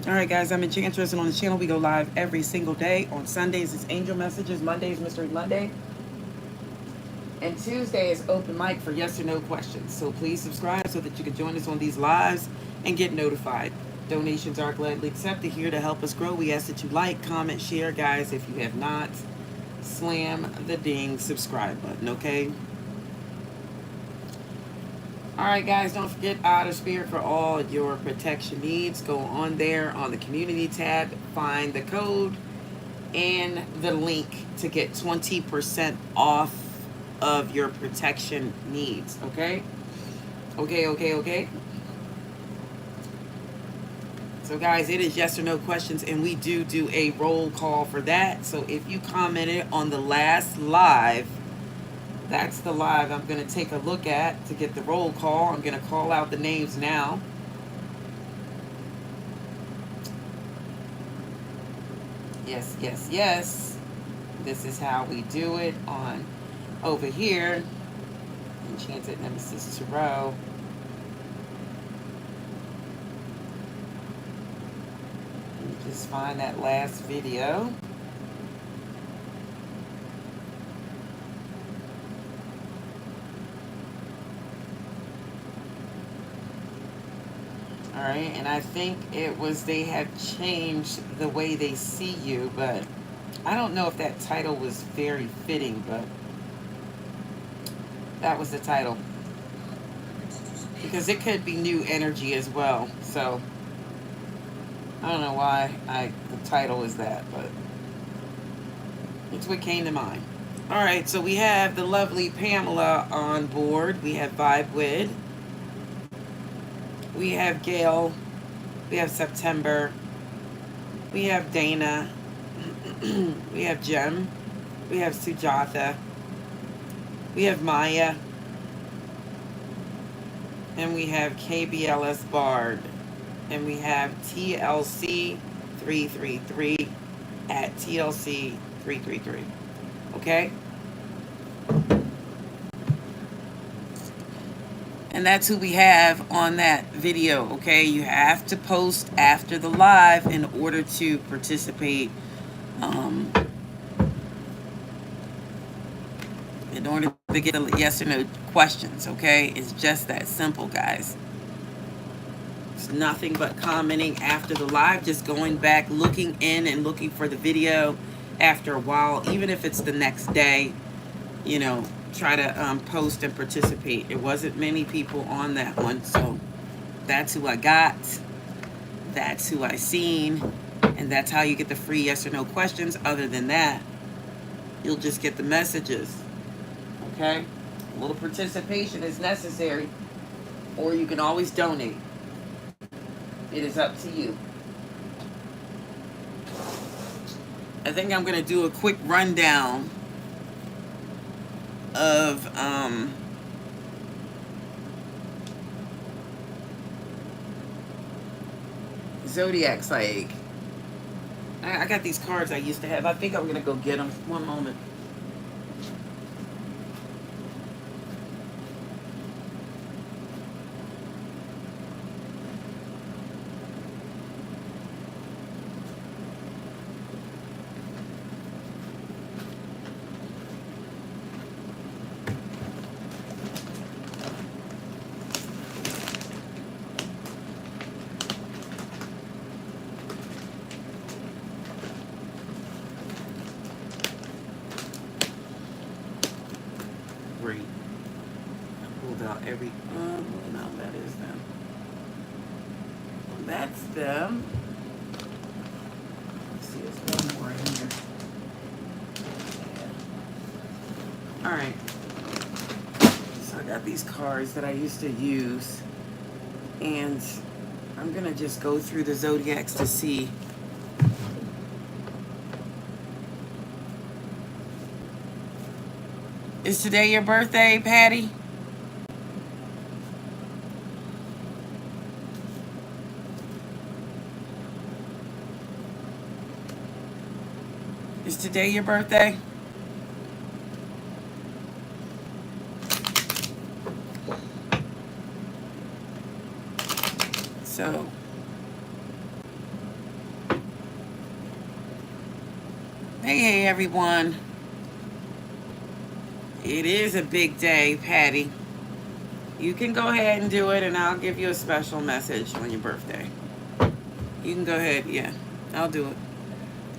All right, guys, I'm Enchantress, and on the channel we go live every single day. On Sundays it's Angel Messages, Mondays Mystery Monday, and Tuesday is open mic for yes or no questions. So please subscribe so that you can join us on these lives and get notified. Donations are gladly accepted here to help us grow. We ask that you like, comment, share, guys. If you have not, slam the ding subscribe button, okay? All right, guys, don't forget Outer Spirit for all your protection needs. Go on there on the community tab, find the code and the link to get 20% off of your protection needs, okay? Okay. So, guys, it is yes or no questions, and we do a roll call for that. So if you commented on the last live, that's the live I'm going to take a look at to get the roll call. I'm going to call out the names now. Yes. This is how we do it on over here. Enchanted Nemesis Tarot. Let me just find that last video. All right, and I think it was they have changed the way they see you, but I don't know if that title was very fitting, but that was the title. Because it could be new energy as well. So I don't know why the title is that, but it's what came to mind. All right, so we have the lovely Pamela on board. We have Vibe With. We have Gail. We have September. We have Dana. We have Jem. We have Sujatha. We have Maya. And we have KBLS Bard. And we have TLC 333 at TLC 333. Okay? And that's who we have on that video, okay? You have to post after the live in order to participate. In order to get the yes or no questions, okay? It's just that simple, guys. It's nothing but commenting after the live, just going back, looking in and looking for the video after a while, even if it's the next day, you know, try to post and participate. It wasn't many people on that one, so that's who I got. That's who I seen. And that's how you get the free yes or no questions. Other than that, you'll just get the messages. Okay? A little participation is necessary, or you can always donate. It is up to you. I think I'm going to do a quick rundown of Zodiac's like, I got these cards I used to have. I think I'm going to go get them. One moment. Great. I pulled out every, no, that is them. That's them. Let's see, there's one more in here. All right. So I got these cards that I used to use, and I'm gonna just go through the Zodiacs to see. Is today your birthday, Patty? Is today your birthday? So Hey, everyone. It is a big day, Patty. You can go ahead and do it, and I'll give you a special message on your birthday. You can go ahead. Yeah, I'll do it.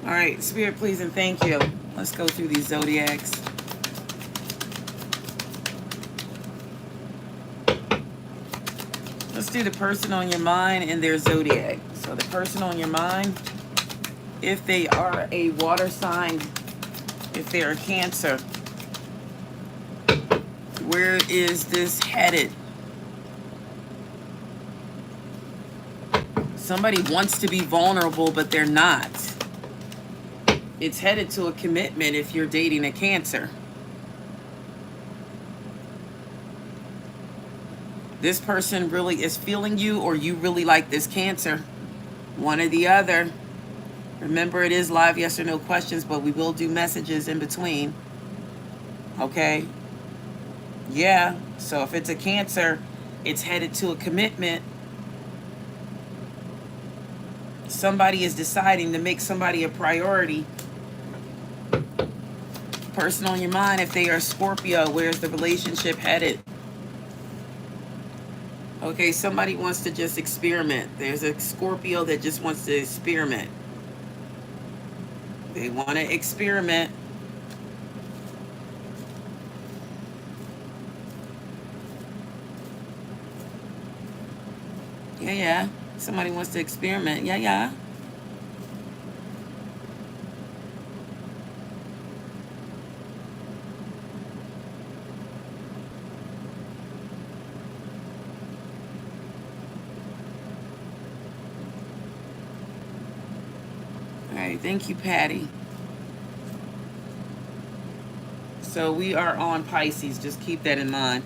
All right, Spirit, please and thank you. Let's go through these zodiacs. Let's do the person on your mind and their zodiac. So the person on your mind, if they are a water sign, if they're a Cancer, where is this headed? Somebody wants to be vulnerable, but they're not. It's headed to a commitment if you're dating a Cancer. This person really is feeling you, or you really like this Cancer. One or the other. Remember, it is live yes or no questions, but we will do messages in between. Okay? Yeah. So if it's a Cancer, it's headed to a commitment. Somebody is deciding to make somebody a priority. Person on your mind, if they are Scorpio, where's the relationship headed? Okay, somebody wants to just experiment. There's a Scorpio that just wants to experiment. They want to experiment. Yeah. Somebody wants to experiment. Yeah. All right, thank you, Patty. So we are on Pisces. Just keep that in mind.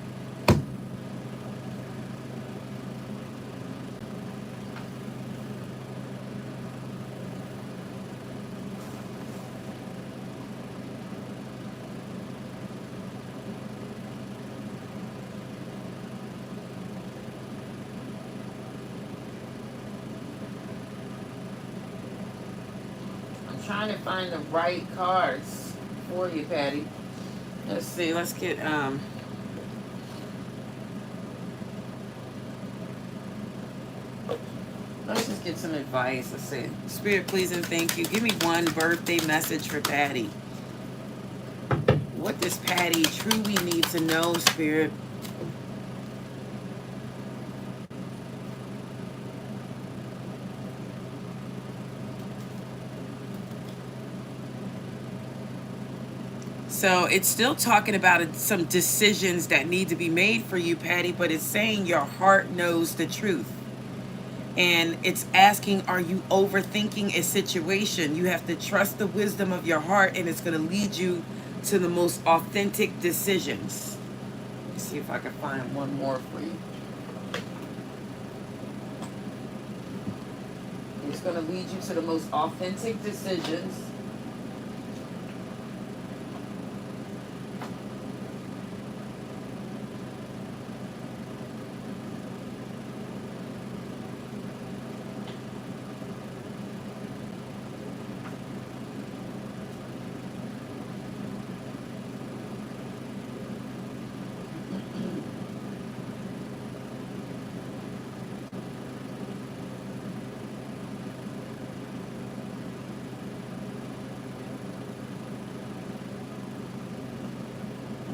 Trying to find the right cards for you, Patty. Let's see. Let's get let's just get some advice. Let's see. Spirit, please and thank you. Give me one birthday message for Patty. What does Patty truly need to know, Spirit? So it's still talking about some decisions that need to be made for you, Patty, but it's saying your heart knows the truth. And it's asking, are you overthinking a situation? You have to trust the wisdom of your heart, and it's going to lead you to the most authentic decisions. Let's see if I can find one more for you. It's going to lead you to the most authentic decisions.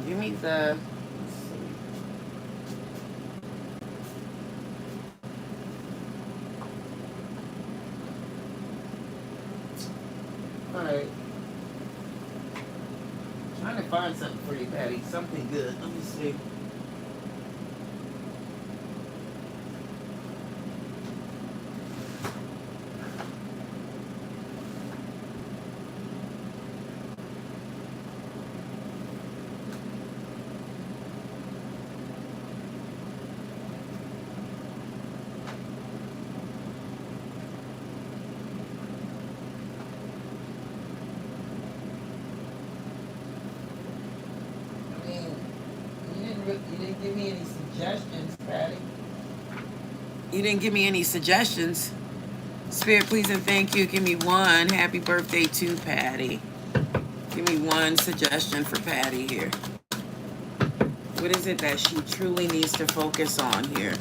Give me the, let's see. All right. Trying to find something for you, Patty. Something good. Let me see. You didn't give me any suggestions, Patty. You didn't give me any suggestions. Spirit, please and thank you. Give me one. Happy birthday to Patty. Give me one suggestion for Patty here. What is it that she truly needs to focus on here?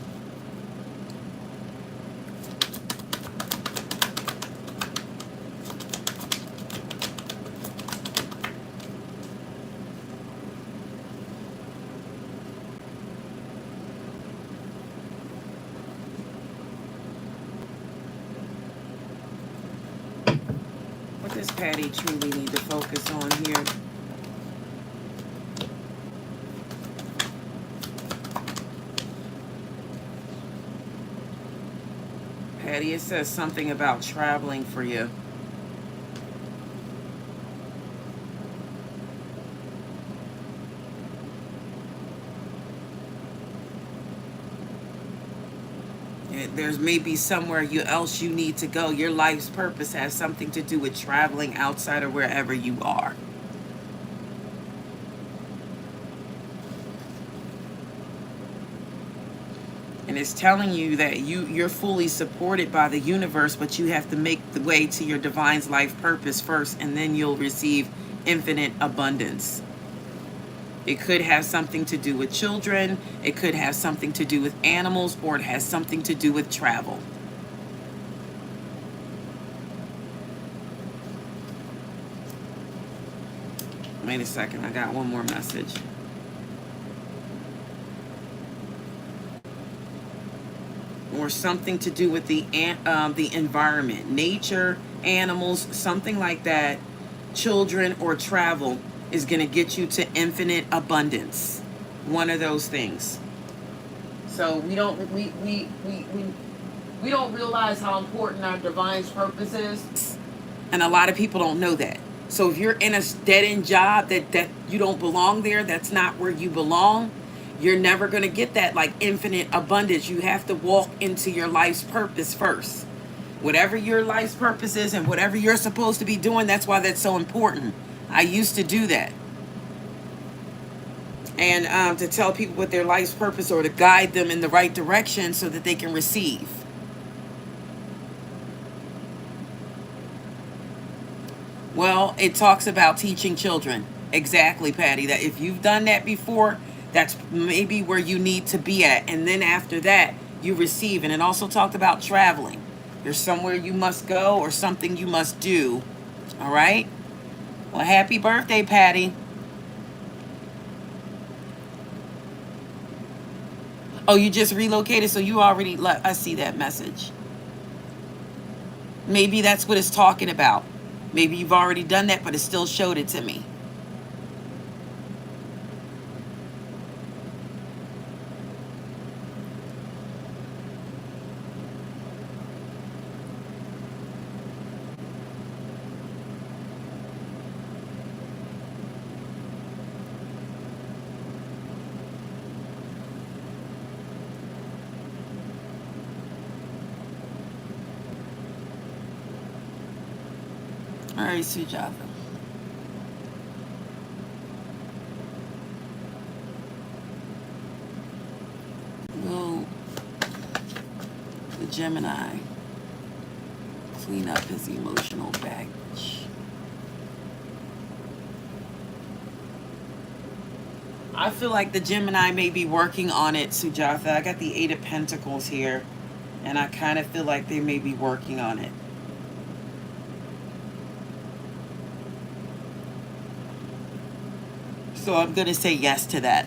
What does Patty truly need to focus on here? Patty, it says something about traveling for you. There's maybe somewhere else you need to go. Your life's purpose has something to do with traveling outside of wherever you are. And it's telling you that you're fully supported by the universe, but you have to make the way to your divine's life purpose first, and then you'll receive infinite abundance. It could have something to do with children, it could have something to do with animals, or it has something to do with travel. Wait a second, I got one more message. Or something to do with the environment, nature, animals, something like that. Children or travel is going to get you to infinite abundance. One of those things. So we don't realize how important our divine's purpose is, and a lot of people don't know that. So if you're in a dead-end job that you don't belong there, that's not where you belong, you're never going to get that like infinite abundance. You have to walk into your life's purpose first. Whatever your life's purpose is and whatever you're supposed to be doing, that's why that's so important. I used to do that. And to tell people what their life's purpose, or to guide them in the right direction so that they can receive. Well, it talks about teaching children. Exactly, Patty. That if you've done that before, that's maybe where you need to be at. And then after that, you receive. And it also talked about traveling. There's somewhere you must go or something you must do. All right? Well, happy birthday, Patty. Oh, you just relocated, so you already I see that message. Maybe that's what it's talking about. Maybe you've already done that, but it still showed it to me. All right, Sujata. Will the Gemini clean up his emotional baggage? I feel like the Gemini may be working on it, Sujata. I got the 8 of Pentacles here, and I kind of feel like they may be working on it. So I'm going to say yes to that.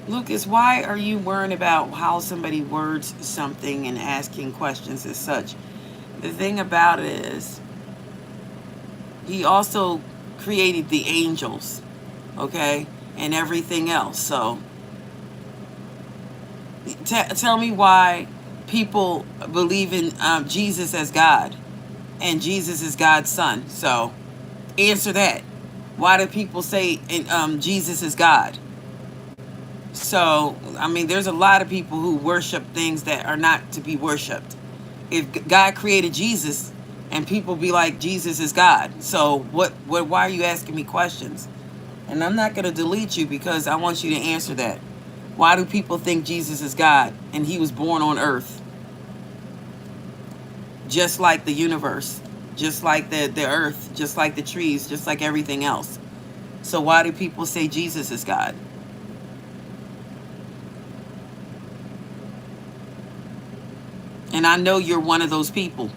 Lucas, why are you worrying about how somebody words something and asking questions as such? The thing about it is, he also created the angels, okay, and everything else. So tell me why people believe in Jesus as God, and Jesus is God's son. So answer that. Why do people say Jesus is God? So, I mean, there's a lot of people who worship things that are not to be worshiped. If God created Jesus and people be like, Jesus is God. So why are you asking me questions? And I'm not going to delete you because I want you to answer that. Why do people think Jesus is God and he was born on earth? Just like the universe, just like the earth, just like the trees, just like everything else. So why do people say Jesus is God? And I know you're one of those people.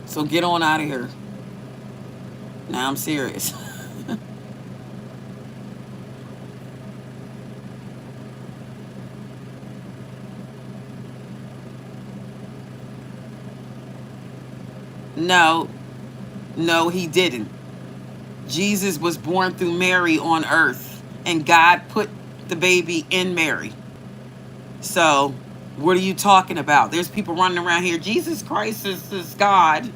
So get on out of here. Now I'm serious. No, no, he didn't. Jesus was born through Mary on earth, and God put the baby in Mary. So, what are you talking about? There's people running around here. Jesus Christ is God.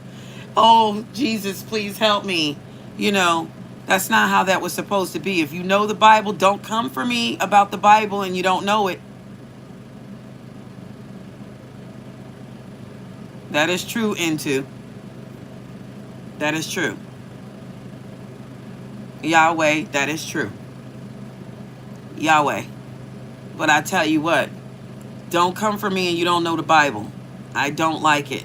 Oh, Jesus, please help me. You know, that's not how that was supposed to be. If you know the Bible, don't come for me about the Bible and you don't know it. That is true, into. That is true. Yahweh, that is true. Yahweh. But I tell you what, don't come for me and you don't know the Bible. I don't like it.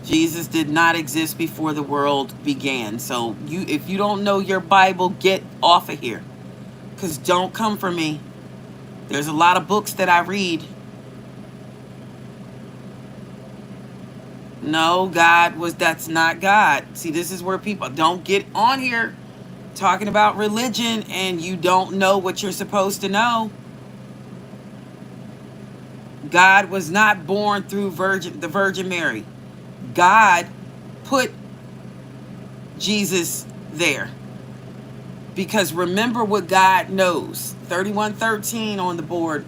Jesus did not exist before the world began. So if you don't know your Bible, get off of here. Because don't come for me. There's a lot of books that I read. No, that's not God. See, this is where people don't get on here talking about religion and you don't know what you're supposed to know. God was not born through the Virgin Mary. God put Jesus there. Because remember what God knows. 3113 on the board.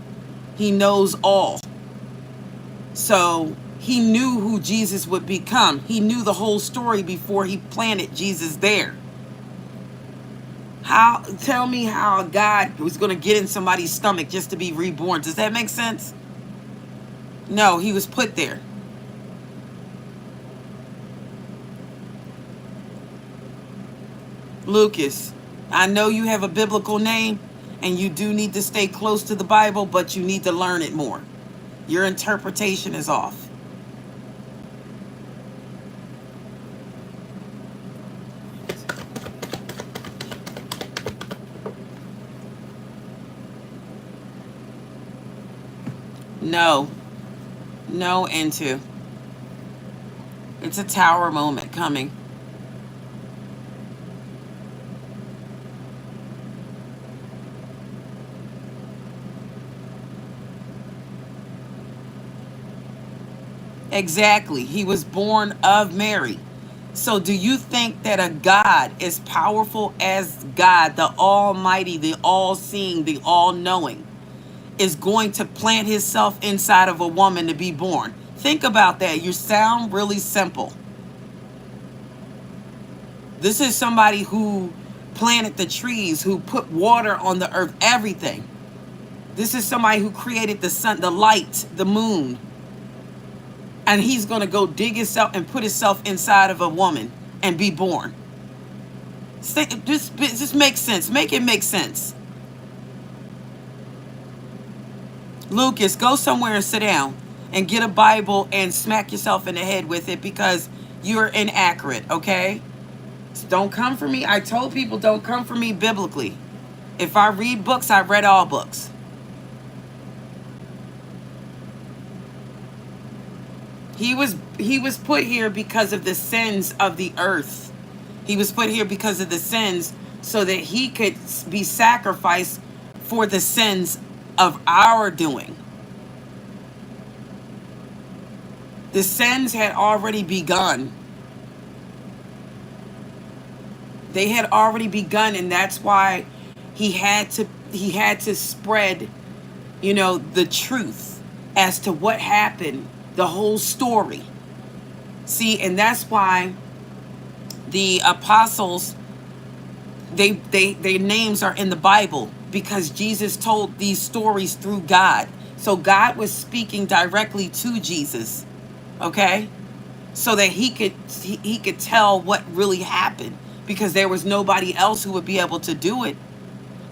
He knows all. So he knew who Jesus would become. He knew the whole story before he planted Jesus there. Tell me how God was going to get in somebody's stomach just to be reborn. Does that make sense? No, he was put there. Lucas, I know you have a biblical name and you do need to stay close to the Bible, but you need to learn it more. Your interpretation is off. No, into. It's a tower moment coming. Exactly. He was born of Mary. So do you think that a God as powerful as God, the Almighty, the all-seeing, the all-knowing, is going to plant himself inside of a woman to be born? Think about that. You sound really simple. This is somebody who planted the trees, who put water on the earth, everything. This is somebody who created the sun, the light, the moon. And he's going to go dig himself and put himself inside of a woman and be born. Just makes sense. Make it make sense. Lucas, go somewhere and sit down and get a Bible and smack yourself in the head with it because you're inaccurate, okay? So don't come for me. I told people don't come for me biblically. If I read books, I read all books. He was put here because of the sins of the earth. He was put here because of the sins so that he could be sacrificed for the sins of our doing. The sins had already begun. They had already begun, and that's why he had to spread, you know, the truth as to what happened, the whole story. See, and that's why the apostles, their names are in the Bible, because Jesus told these stories through God. So God was speaking directly to Jesus, okay? So that he could tell what really happened, because there was nobody else who would be able to do it,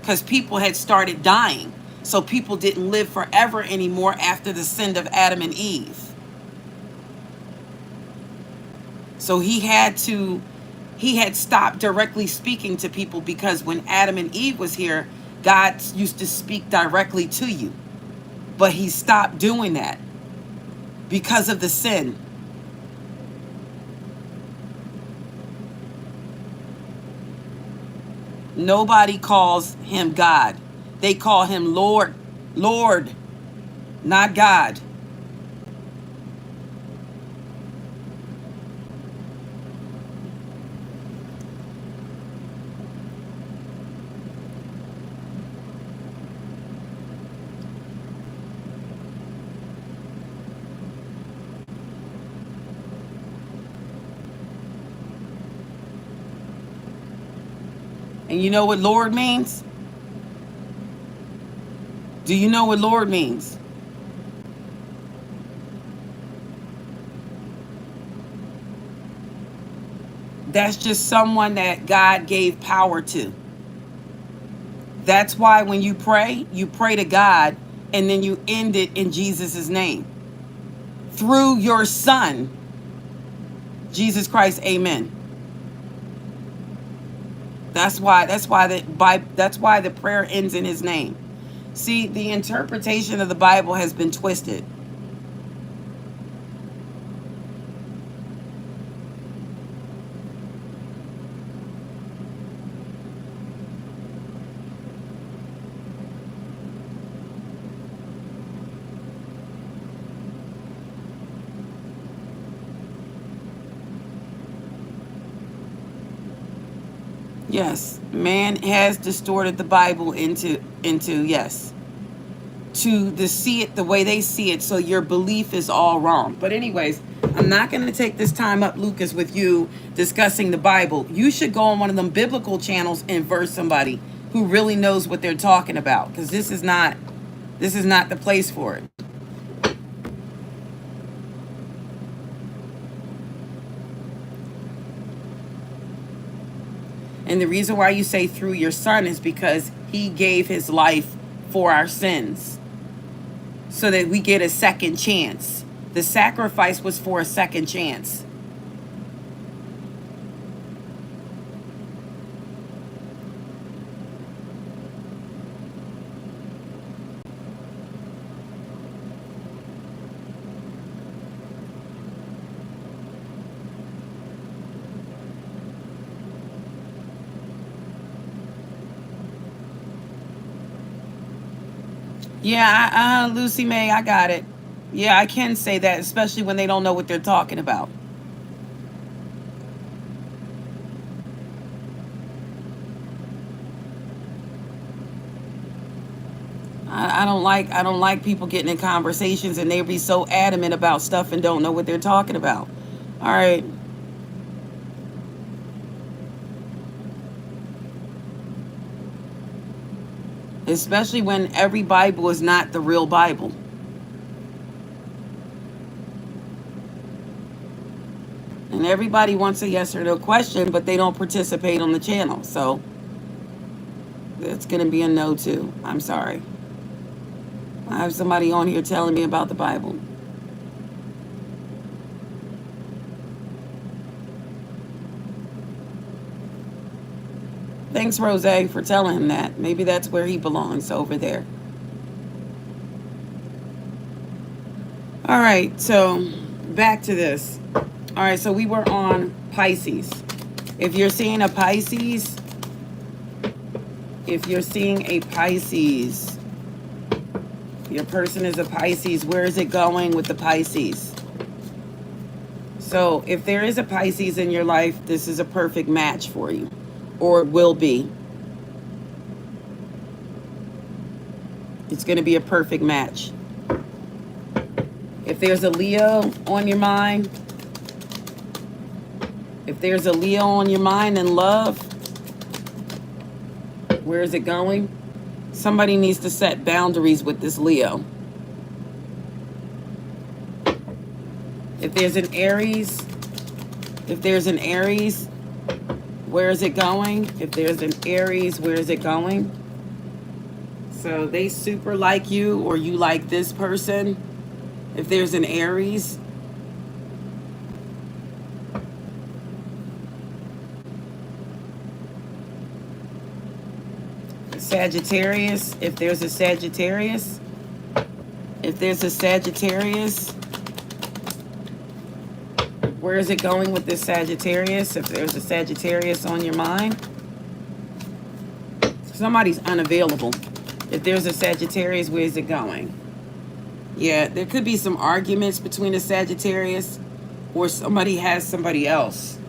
because people had started dying. So people didn't live forever anymore after the sin of Adam and Eve. So he had stopped directly speaking to people, because when Adam and Eve was here, God used to speak directly to you. But he stopped doing that because of the sin. Nobody calls him God. They call him Lord, Lord, not God. And you know what Lord means? Do you know what Lord means? That's just someone that God gave power to. That's why when you pray to God, and then you end it in Jesus' name. Through your Son, Jesus Christ, amen. That's why the prayer ends in his name. See, the interpretation of the Bible has been twisted. Yes, man has distorted the Bible into yes, to see it the way they see it, so your belief is all wrong. But anyways, I'm not going to take this time up, Lucas, with you discussing the Bible. You should go on one of them biblical channels and verse somebody who really knows what they're talking about, because this is not the place for it. And the reason why you say through your Son is because he gave his life for our sins, so that we get a second chance. The sacrifice was for a second chance. Yeah, Lucy May, I got it. Yeah, I can say that, especially when they don't know what they're talking about. I don't like people getting in conversations and they be so adamant about stuff and don't know what they're talking about. All right. Especially when every Bible is not the real Bible. And everybody wants a yes or no question, but they don't participate on the channel. So it's going to be a no too. I'm sorry. I have somebody on here telling me about the Bible. Thanks, Rose, for telling him that. Maybe that's where he belongs, over there. All right, so back to this. All right, so we were on Pisces. If you're seeing a Pisces, your person is a Pisces, where is it going with the Pisces? So if there is a Pisces in your life, this is a perfect match for you. or it will be. It's going to be a perfect match. If there's a Leo on your mind, if there's a Leo on your mind in love, where is it going? Somebody needs to set boundaries with this Leo. If there's an Aries, where is it going? If there's an Aries, where is it going? So they super like you, or you like this person. If there's an Aries, Sagittarius, if there's a Sagittarius, where is it going with this Sagittarius? If there's a Sagittarius on your mind, somebody's unavailable. If there's a Sagittarius, where is it going? Yeah, there could be some arguments between a Sagittarius, or somebody has somebody else.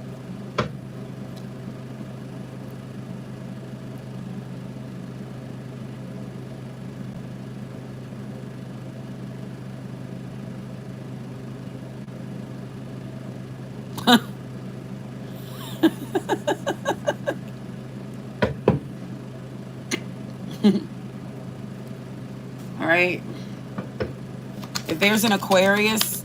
All right. If there's an Aquarius,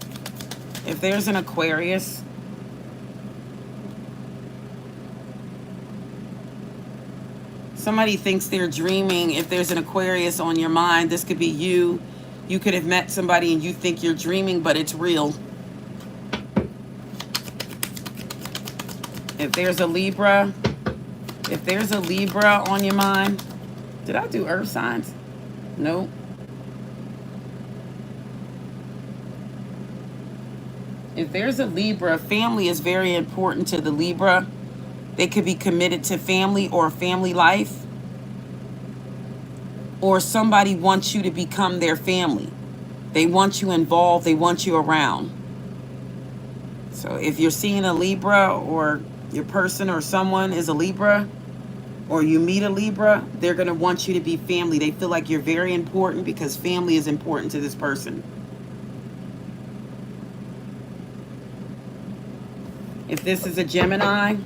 somebody thinks they're dreaming. If there's an Aquarius on your mind, this could be you. You could have met somebody and you think you're dreaming, but it's real. If there's a Libra on your mind, did I do earth signs? No. If there's a Libra, family is very important to the Libra. They could be committed to family or family life. Or somebody wants you to become their family. They want you involved. They want you around. So if you're seeing a Libra, or your person or someone is a Libra, or you meet a Libra, they're going to want you to be family. They feel like you're very important because family is important to this person. If this is a Gemini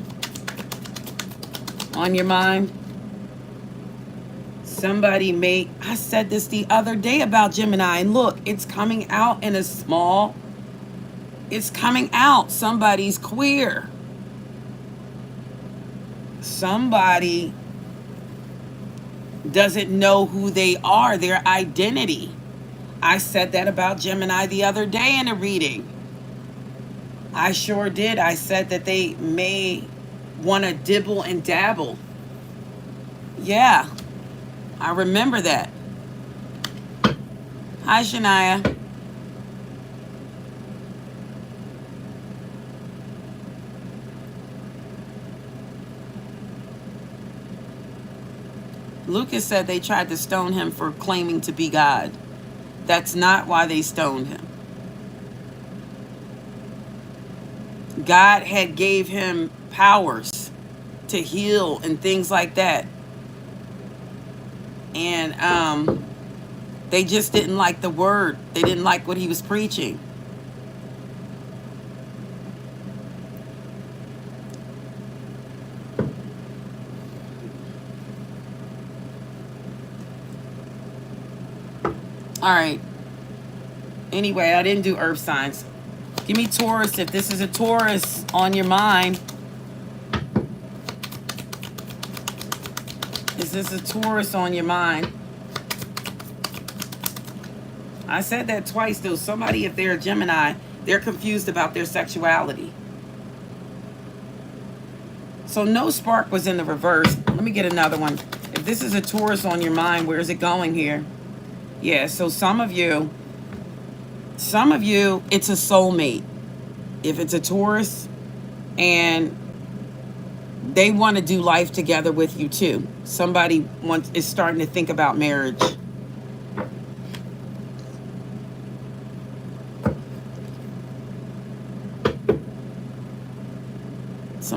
on your mind, I said this the other day about Gemini, and look, it's coming out in it's coming out. Somebody's queer. Somebody doesn't know who they are, their identity. I said that about Gemini the other day in a reading. I sure did. I said that they may want to dibble and dabble. Yeah, I remember that. Hi, Shania. Lucas said they tried to stone him for claiming to be God. That's not why they stoned him. God had gave him powers to heal and things like that. And they just didn't like the word. They didn't like what he was preaching. All right. Anyway, I didn't do earth signs. Give me Taurus. If this is a Taurus on your mind, is this a Taurus on your mind? I said that twice, though. Somebody, if they're a Gemini, they're confused about their sexuality. So no spark was in the reverse. Let me get another one. If this is a Taurus on your mind, where is it going here? Yeah, so some of you, it's a soulmate. If it's a Taurus, and they want to do life together with you too. Somebody is starting to think about marriage.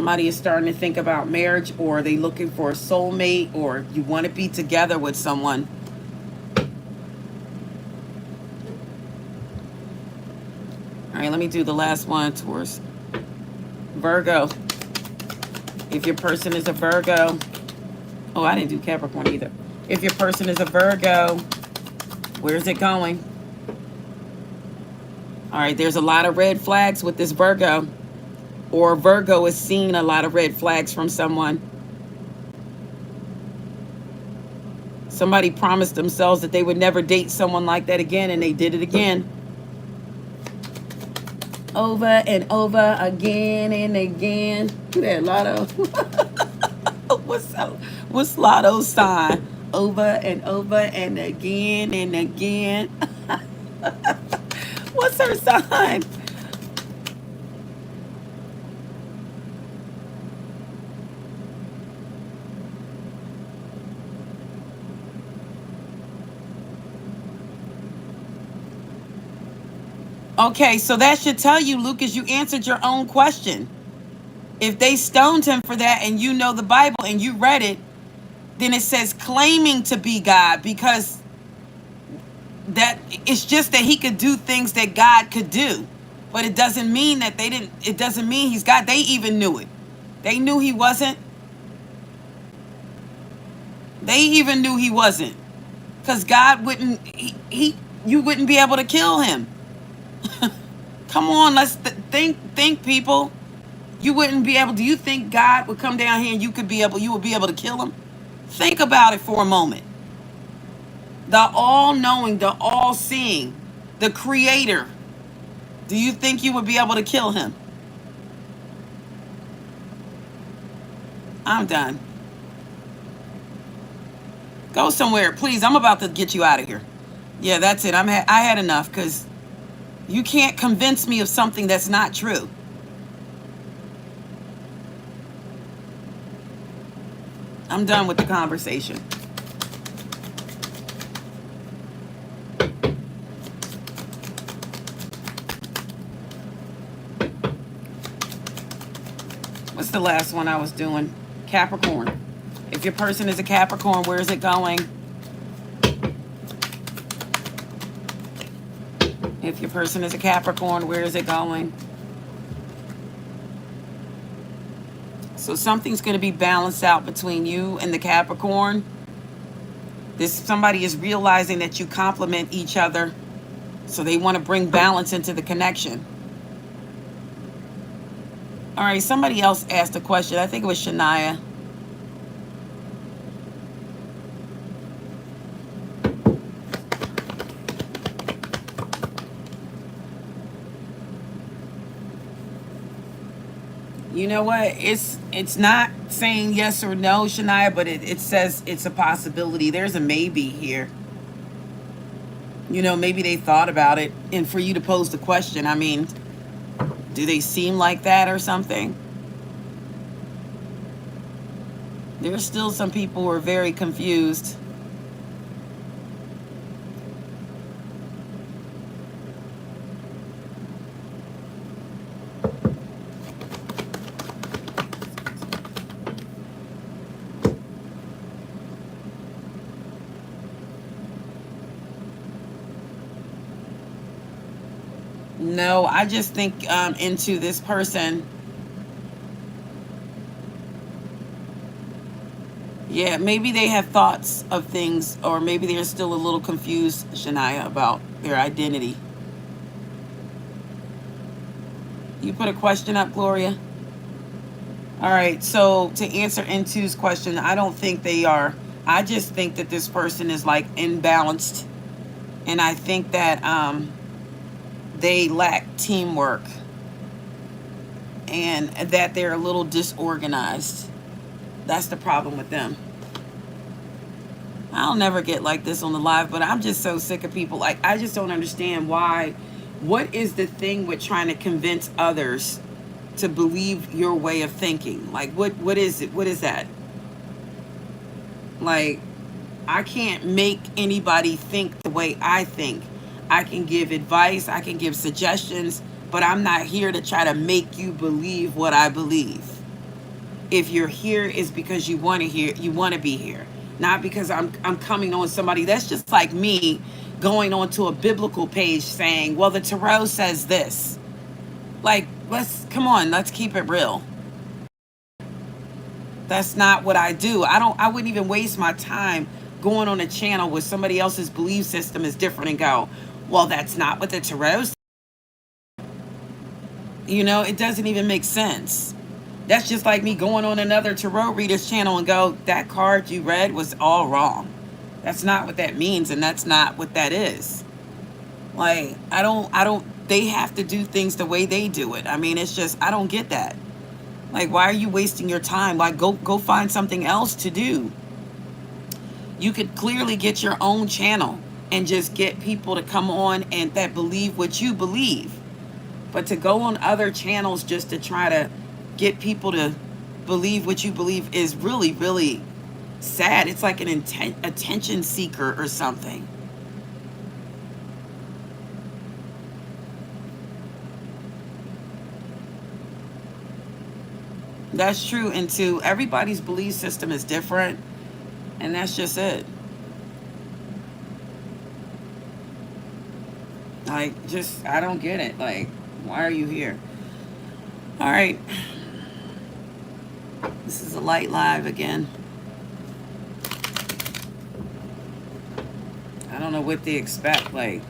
Somebody is starting to think about marriage, or they looking for a soulmate, or you want to be together with someone. All right, let me do the last one, Taurus. Virgo. If your person is a Virgo. Oh, I didn't do Capricorn either. If your person is a Virgo, where's it going? All right, there's a lot of red flags with this Virgo. Or Virgo is seeing a lot of red flags from someone. Somebody promised themselves that they would never date someone like that again, and they did it again. Over and over again and again. Who that, Lotto? What's Lotto's sign? Over and over and again and again. What's her sign? Okay, so that should tell you, Lucas, you answered your own question. If they stoned him for that and you know the Bible and you read it, then it says claiming to be God, because that it's just that he could do things that God could do. But it doesn't mean that they didn't, it doesn't mean he's God. They even knew it. They knew he wasn't. They even knew he wasn't. Because God wouldn't, you wouldn't be able to kill him. Come on, let's think, people. You wouldn't be able. Do you think God would come down here and you would be able to kill him? Think about it for a moment. The all-knowing, the all-seeing, the creator. Do you think you would be able to kill him? I'm done. Go somewhere, please. I'm about to get you out of here. Yeah, that's it. I had enough, because you can't convince me of something that's not true. I'm done with the conversation. What's the last one I was doing? Capricorn. If your person is a Capricorn, where is it going? If your person is a Capricorn, where is it going? So something's going to be balanced out between you and the Capricorn. Somebody is realizing that you complement each other, so they want to bring balance into the connection. All right, somebody else asked a question. I think it was Shania. You know what? It's not saying yes or no, Shania, but it says it's a possibility. There's a maybe here. You know, maybe they thought about it, and for you to pose the question, I mean, do they seem like that or something? There's still some people who are very confused. No, I just think into this person. Yeah, maybe they have thoughts of things, or maybe they're still a little confused, Shania, about their identity. You put a question up, Gloria? All right, so to answer Intu's question, I don't think they are. I just think that this person is like imbalanced, and I think that they lack teamwork, and that they're a little disorganized. That's the problem with them. I'll never get like this on the live, but I'm just so sick of people. Like, I just don't understand why. What is the thing with trying to convince others to believe your way of thinking? Like, what is it? What is that? Like, I can't make anybody think the way I think. I can give advice, I can give suggestions, but I'm not here to try to make you believe what I believe. if you're here, is because you want to hear, you want to be here, not because I'm coming on somebody. That's just like me going onto a biblical page saying, well, the tarot says this. Like, let's come on, let's keep it real. That's not what I do. I wouldn't even waste my time going on a channel where somebody else's belief system is different and go, well, that's not what the tarot says. You know, it doesn't even make sense. That's just like me going on another tarot reader's channel and go, that card you read was all wrong. That's not what that means, and that's not what that is. Like, they have to do things the way they do it. I mean, it's just, I don't get that. Like, why are you wasting your time? Like, go find something else to do. You could clearly get your own channel and just get people to come on and that believe what you believe. But to go on other channels just to try to get people to believe what you believe is really, really sad. It's like an attention seeker or something. That's true. And two, everybody's belief system is different. And that's just it. Like, just, I don't get it. Like, why are you here? All right. This is a light live again. I don't know what they expect. Like,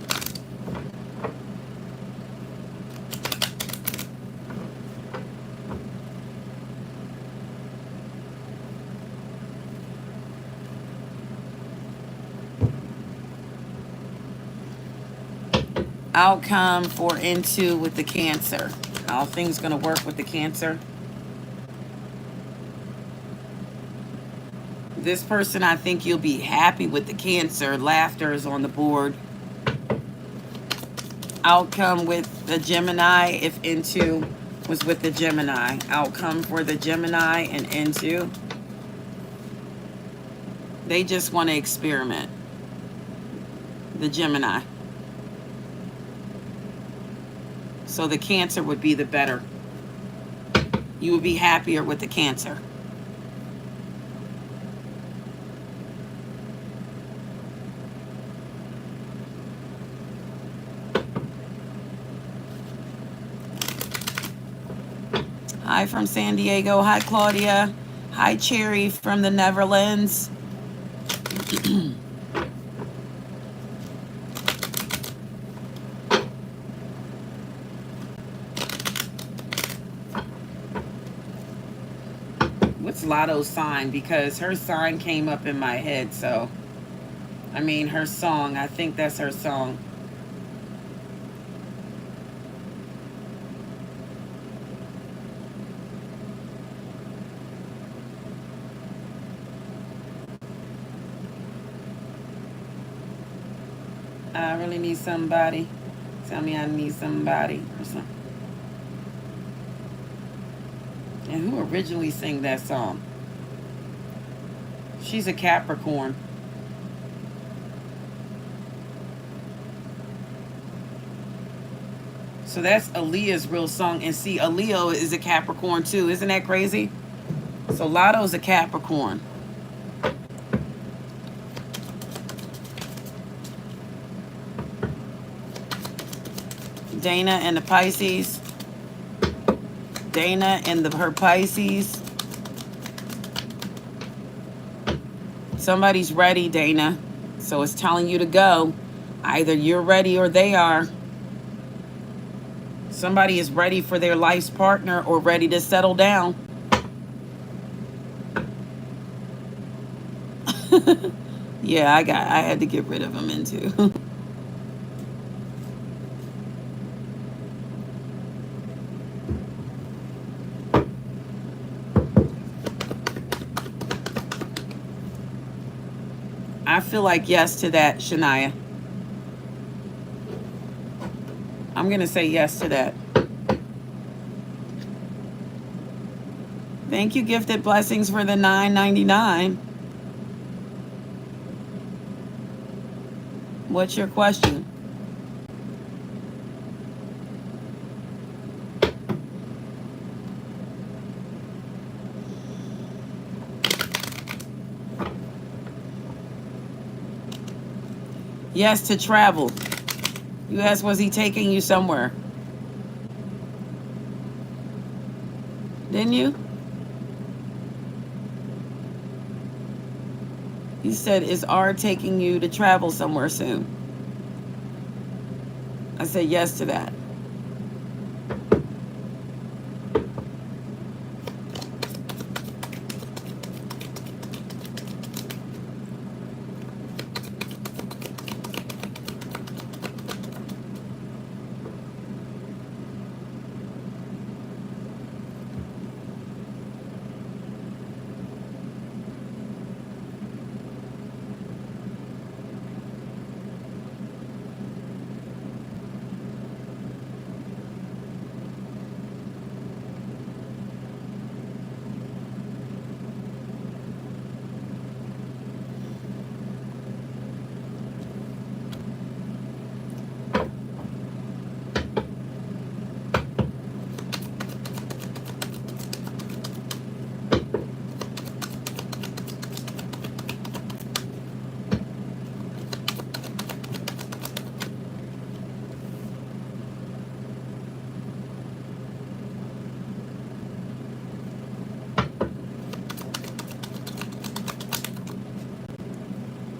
outcome for into with the Cancer. How things going to work with the Cancer. This person, I think you'll be happy with the Cancer. Laughter is on the board. Outcome with the Gemini, if into was with the Gemini. Outcome for the Gemini and into. They just want to experiment. The Gemini. So the Cancer would be the better. You would be happier with the Cancer. Hi from San Diego. Hi, Claudia. Hi, Cherry from the Netherlands. What's Lotto's sign? Because her sign came up in my head, so I mean her song. I think that's her song. I really need somebody. Tell me I need somebody or something. And who originally sang that song? She's a Capricorn. So that's Aaliyah's real song. And see, Aaliyah is a Capricorn too. Isn't that crazy? So Lotto's a Capricorn. Dana and the Pisces. Dana and her Pisces. Somebody's ready, Dana. So it's telling you to go. Either you're ready or they are. Somebody is ready for their life's partner or ready to settle down. Yeah, I had to get rid of them into. I feel like yes to that, Shania. I'm going to say yes to that. Thank you, Gifted Blessings, for the $9.99. What's your question? Yes, to travel. You asked, was he taking you somewhere? Didn't you? You said, is R taking you to travel somewhere soon? I said yes to that.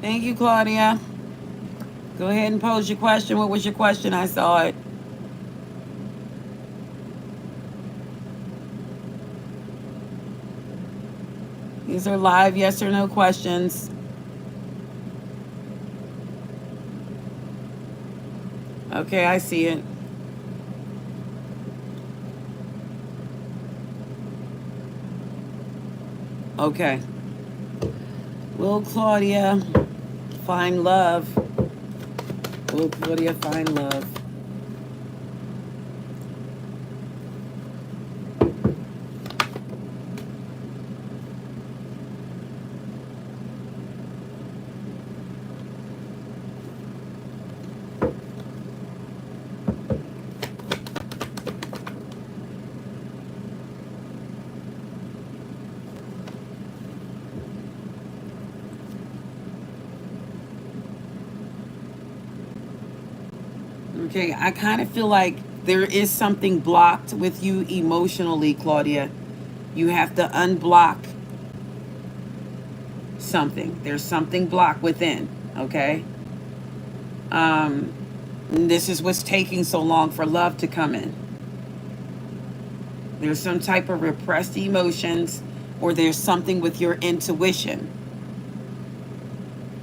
Thank you, Claudia. Go ahead and pose your question. What was your question? I saw it. These are live yes or no questions. Okay, I see it. Okay. Will Claudia find love? Will Claudia find love? Okay, I kind of feel like there is something blocked with you emotionally, Claudia. You have to unblock something. There's something blocked within, okay? This is what's taking so long for love to come in. There's some type of repressed emotions, or there's something with your intuition.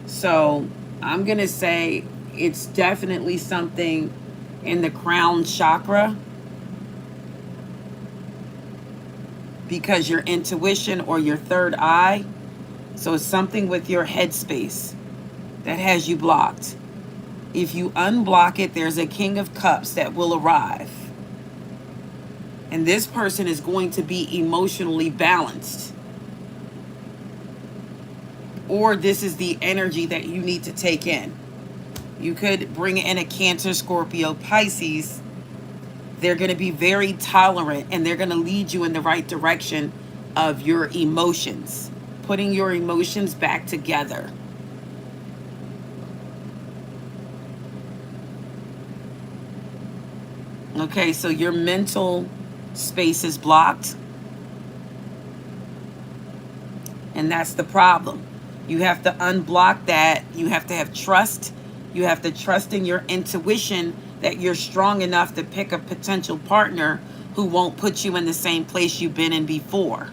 So I'm going to say it's definitely something in the crown chakra, because your intuition or your third eye. So it's something with your headspace that has you blocked. If you unblock it, there's a King of Cups that will arrive. And this person is going to be emotionally balanced. Or this is the energy that you need to take in. You could bring in a Cancer, Scorpio, Pisces. They're going to be very tolerant, and they're going to lead you in the right direction of your emotions, putting your emotions back together. Okay, so your mental space is blocked. And that's the problem. You have to unblock that. You have to have trust. You have to trust in your intuition that you're strong enough to pick a potential partner who won't put you in the same place you've been in before.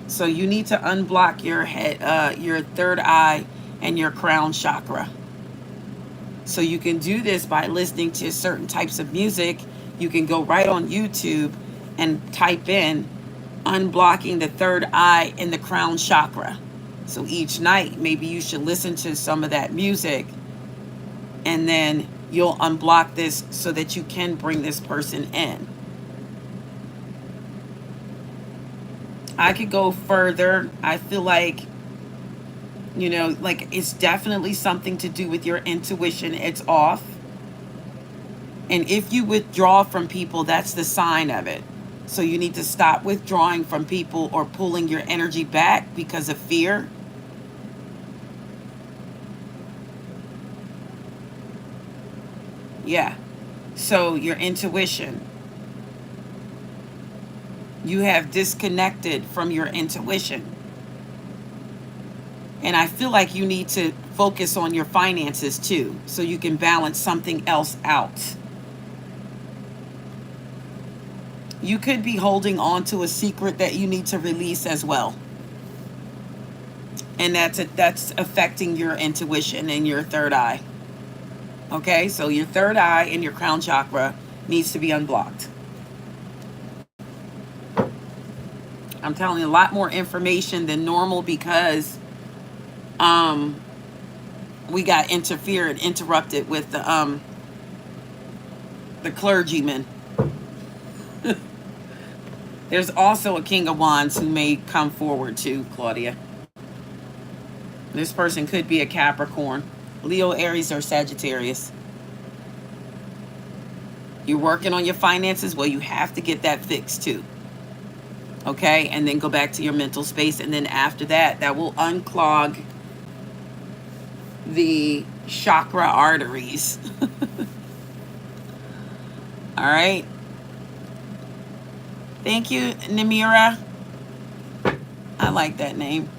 So you need to unblock your head, your third eye and your crown chakra. So you can do this by listening to certain types of music. You can go right on YouTube and type in unblocking the third eye in the crown chakra. So each night, maybe you should listen to some of that music, and then you'll unblock this so that you can bring this person in. I could go further. I feel like, you know, like it's definitely something to do with your intuition. It's off. And if you withdraw from people, that's the sign of it. So you need to stop withdrawing from people or pulling your energy back because of fear. Yeah. So your intuition. You have disconnected from your intuition. And I feel like you need to focus on your finances too, so you can balance something else out. You could be holding on to a secret that you need to release as well. And that's affecting your intuition and your third eye. Okay, so your third eye and your crown chakra needs to be unblocked. I'm telling you a lot more information than normal because we got interrupted with the clergyman. There's also a King of Wands who may come forward too, Claudia. This person could be a Capricorn, Leo, Aries, or Sagittarius. You're working on your finances? Well, you have to get that fixed too. Okay? And then go back to your mental space. And then after that, that will unclog the chakra arteries. All right? Thank you, Namira. I like that name.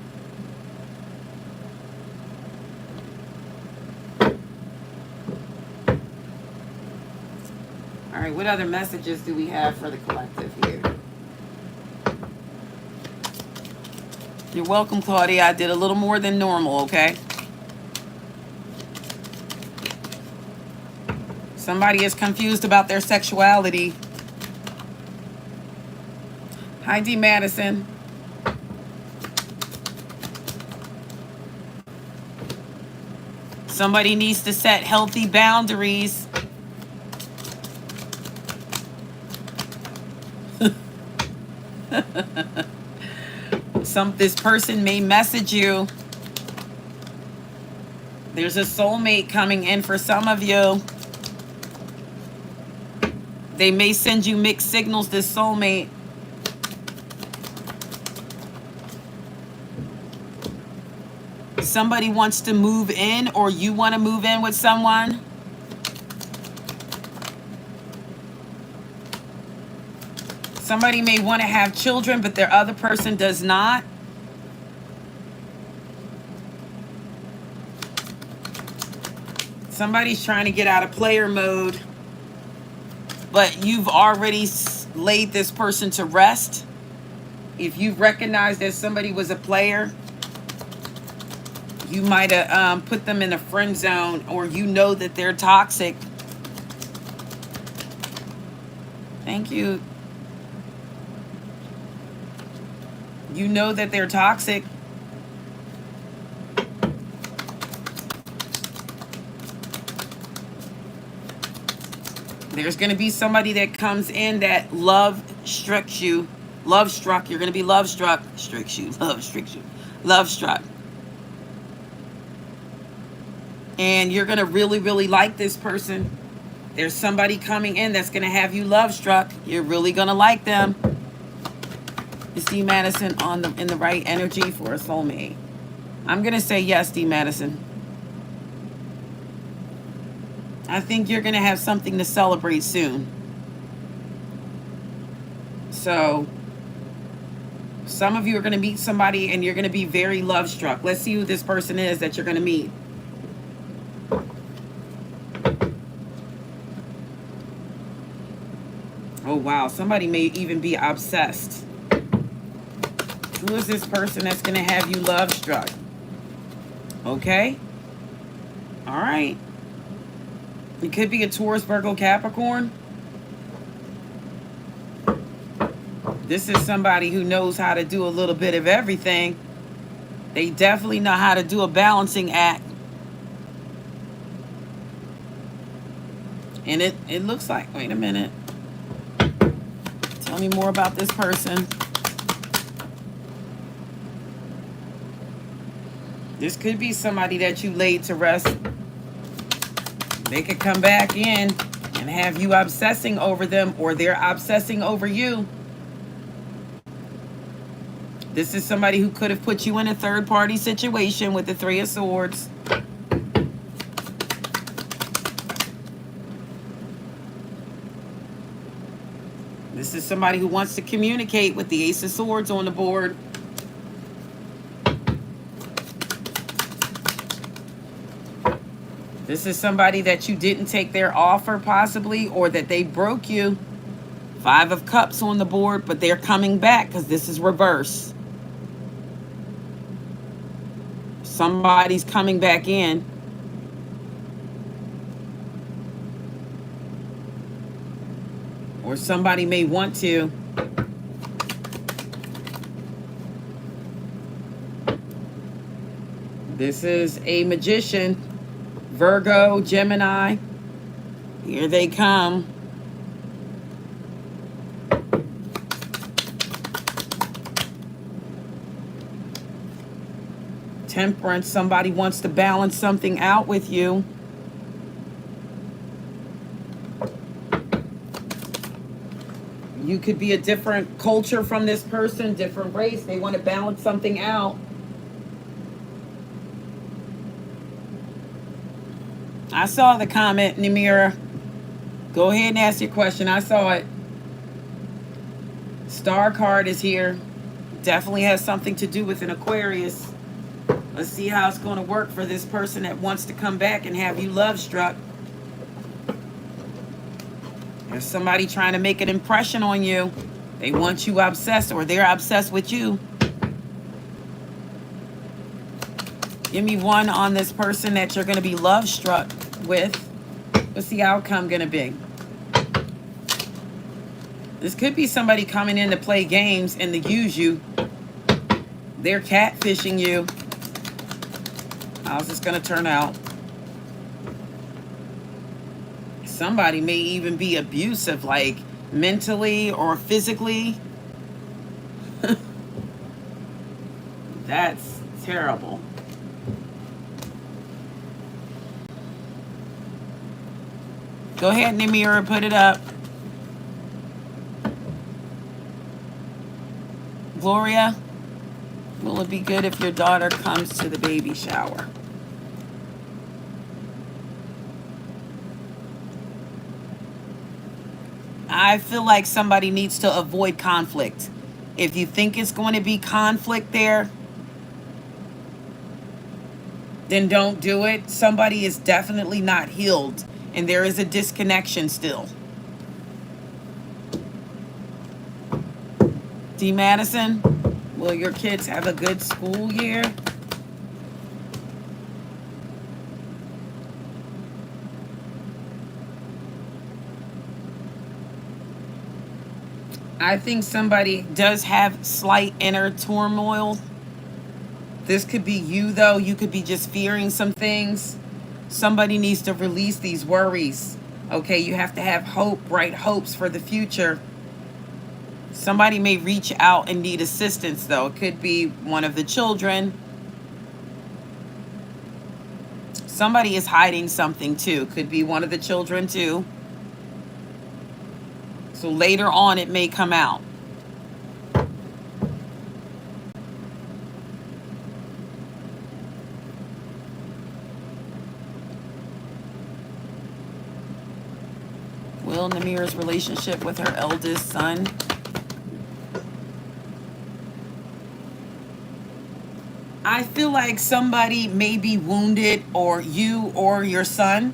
All right, what other messages do we have for the collective here? You're welcome, Claudia. I did a little more than normal, okay? Somebody is confused about their sexuality. Hi, D. Madison. Somebody needs to set healthy boundaries. This person may message you. There's a soulmate coming in for some of you. They may send you mixed signals, this soulmate. Somebody wants to move in, or you want to move in with someone. Somebody may want to have children, but their other person does not. Somebody's trying to get out of player mode, but you've already laid this person to rest. If you've recognized that somebody was a player, you might have put them in a friend zone, or you know that they're toxic. Thank you. You know that they're toxic. There's going to be somebody that comes in that love struck you. Love struck. You're going to be love struck. Stricks you. Love stricks you. Love struck. And you're going to really, really like this person. There's somebody coming in that's going to have you love struck. You're really going to like them. Is D. Madison in the right energy for a soulmate? I'm going to say yes, D. Madison. I think you're going to have something to celebrate soon. So, some of you are going to meet somebody and you're going to be very love struck. Let's see who this person is that you're going to meet. Oh, wow. Somebody may even be obsessed. Who is this person that's going to have you love struck? Okay. All right. It could be a Taurus, Virgo, Capricorn. This is somebody who knows how to do a little bit of everything. They definitely know how to do a balancing act. And it looks like, wait a minute. Tell me more about this person. This could be somebody that you laid to rest. They could come back in and have you obsessing over them, or they're obsessing over you. This is somebody who could have put you in a third-party situation with the Three of Swords. This is somebody who wants to communicate with the Ace of Swords on the board. This is somebody that you didn't take their offer possibly, or that they broke you. 5 of Cups on the board, but they're coming back because this is reverse. Somebody's coming back in. Or somebody may want to. This is a Magician. Virgo, Gemini. Here they come. Temperance. Somebody wants to balance something out with you. You could be a different culture from this person, different race. They want to balance something out. I saw the comment, Namira. Go ahead and ask your question. I saw it. Star card is here. Definitely has something to do with an Aquarius. Let's see how it's going to work for this person that wants to come back and have you love struck. There's somebody trying to make an impression on you. They want you obsessed, or they're obsessed with you. Give me one on this person that you're going to be love struck with. What's the outcome going to be? This could be somebody coming in to play games and to use you. They're catfishing you. How's this going to turn out? Somebody may even be abusive, like mentally or physically. That's terrible. Go ahead, Namira, put it up. Gloria, will it be good if your daughter comes to the baby shower? I feel like somebody needs to avoid conflict. If you think it's going to be conflict there, then don't do it. Somebody is definitely not healed, and there is a disconnection still. D. Madison, will your kids have a good school year? I think somebody does have slight inner turmoil. This could be you, though. You could be just fearing some things. Somebody needs to release these worries. Okay, you have to have hope, bright hopes for the future. Somebody may reach out and need assistance, though. It could be one of the children. Somebody is hiding something, too. Could be one of the children, too. So later on, it may come out. Will Namira's relationship with her eldest son? I feel like somebody may be wounded, or you or your son.